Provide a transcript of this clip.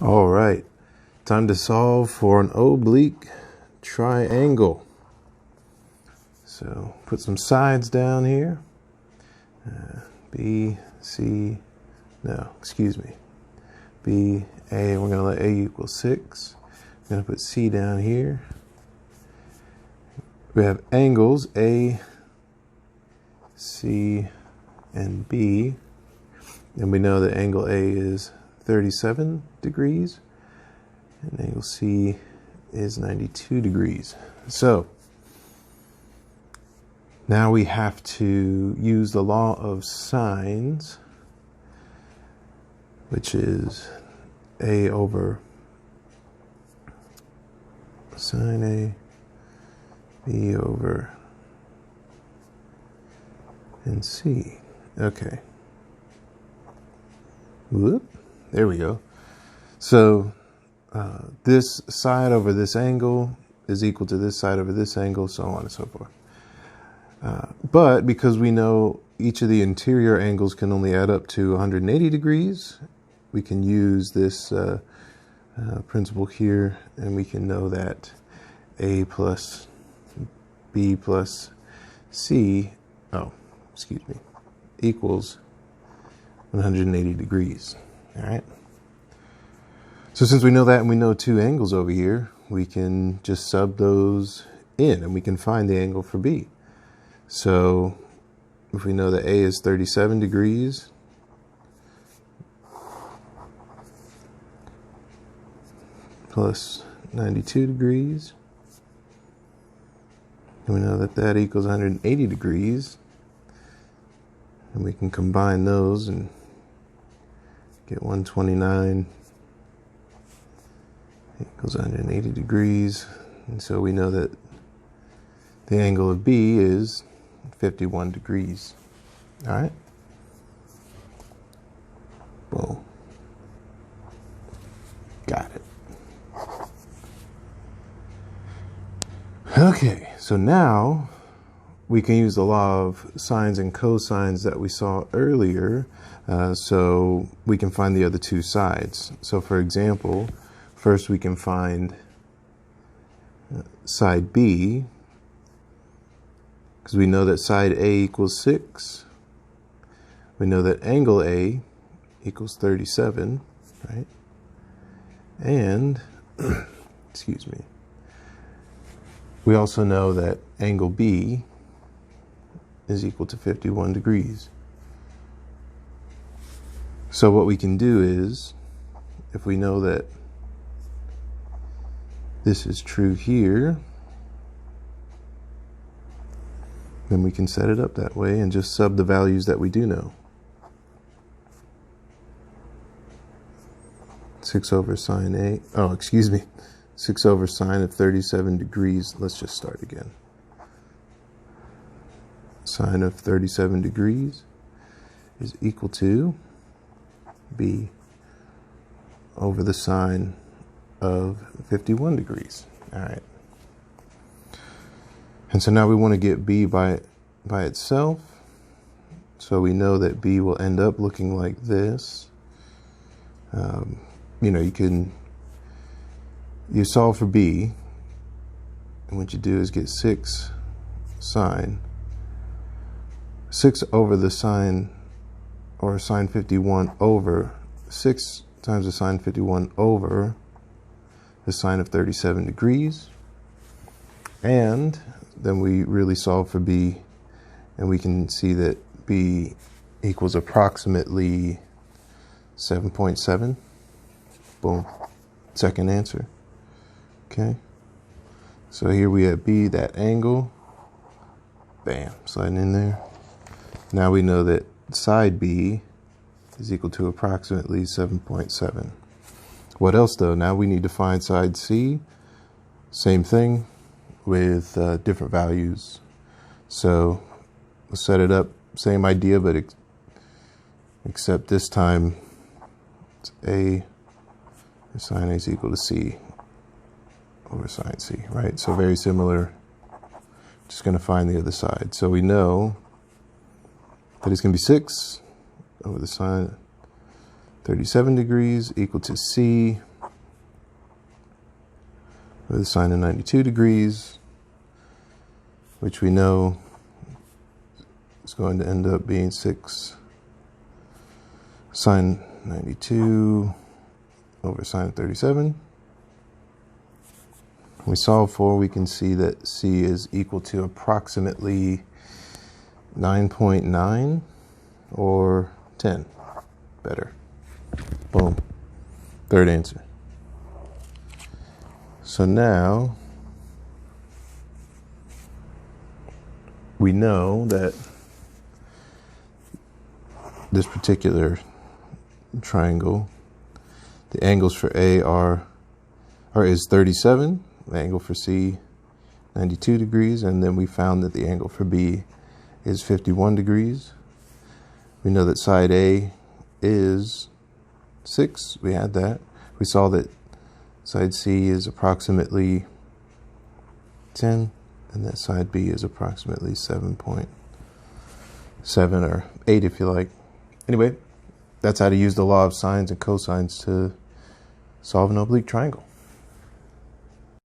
All right, time to solve for an oblique triangle. So put some sides down here. B, C, no, excuse me. B, A, we're going to let A equal 6. I'm going to put C down here. We have angles A, C, and B. And we know that angle A is 37 degrees and angle C is 92 degrees. So now we have to use the law of sines, which is A over sine A, B over and C. Okay. Whoop. There we go. So this side over this angle is equal to this side over this angle, so on and so forth. But because we know each of the interior angles can only add up to 180 degrees, we can use this principle here, and we can know that A plus B plus C, equals 180 degrees. All right. So since we know that and we know two angles over here, we can just sub those in and we can find the angle for B. So if we know that A is 37 degrees, plus 92 degrees, and we know that that equals 180 degrees, and we can combine those and get 129 equals 180 degrees. And so we know that the angle of B is 51 degrees. All right. Boom. Got it. Okay, so now we can use the law of sines and cosines that we saw earlier, so we can find the other two sides. So for example, first we can find side B, because we know that side A equals 6. We know that angle A equals 37, right? And, excuse me, we also know that angle B is equal to 51 degrees. So what we can do is, if we know that this is true here, then we can set it up that way and just sub the values that we do know. 6 over sine A, 6 over sine of 37 degrees. Let's just start again. Sine of 37 degrees is equal to B over the sine of 51 degrees. All right. And so now we want to get B by itself. So we know that B will end up looking like this. You solve for B, and what you do is get 6 over the sine, or sine 51 over 6 times the sine 51 over the sine of 37 degrees. And then we really solve for B, and we can see that B equals approximately 7.7. Boom. Second answer. Okay. So here we have B, that angle. Bam. Sliding in there. Now we know that side B is equal to approximately 7.7. What else though? Now we need to find side C. Same thing with different values. So we'll set it up. Same idea, but except this time it's A. Sine A is equal to C over sine C, right? So very similar. Just going to find the other side. So we know that it's going to be 6 over the sine 37 degrees equal to C with a sine of 92 degrees, which we know is going to end up being 6 sine 92 over sine of 37. We solve for, we can see that C is equal to approximately 9.9 or 10. Better. Boom. Third answer. So now we know that this particular triangle, the angles for A is 37, the angle for C 92 degrees, and then we found that the angle for B is 51 degrees. We know that side A is 6, we had that. We saw that side C is approximately 10, and that side B is approximately 7.7 or 8 if you like. Anyway, that's how to use the law of sines and cosines to solve an oblique triangle.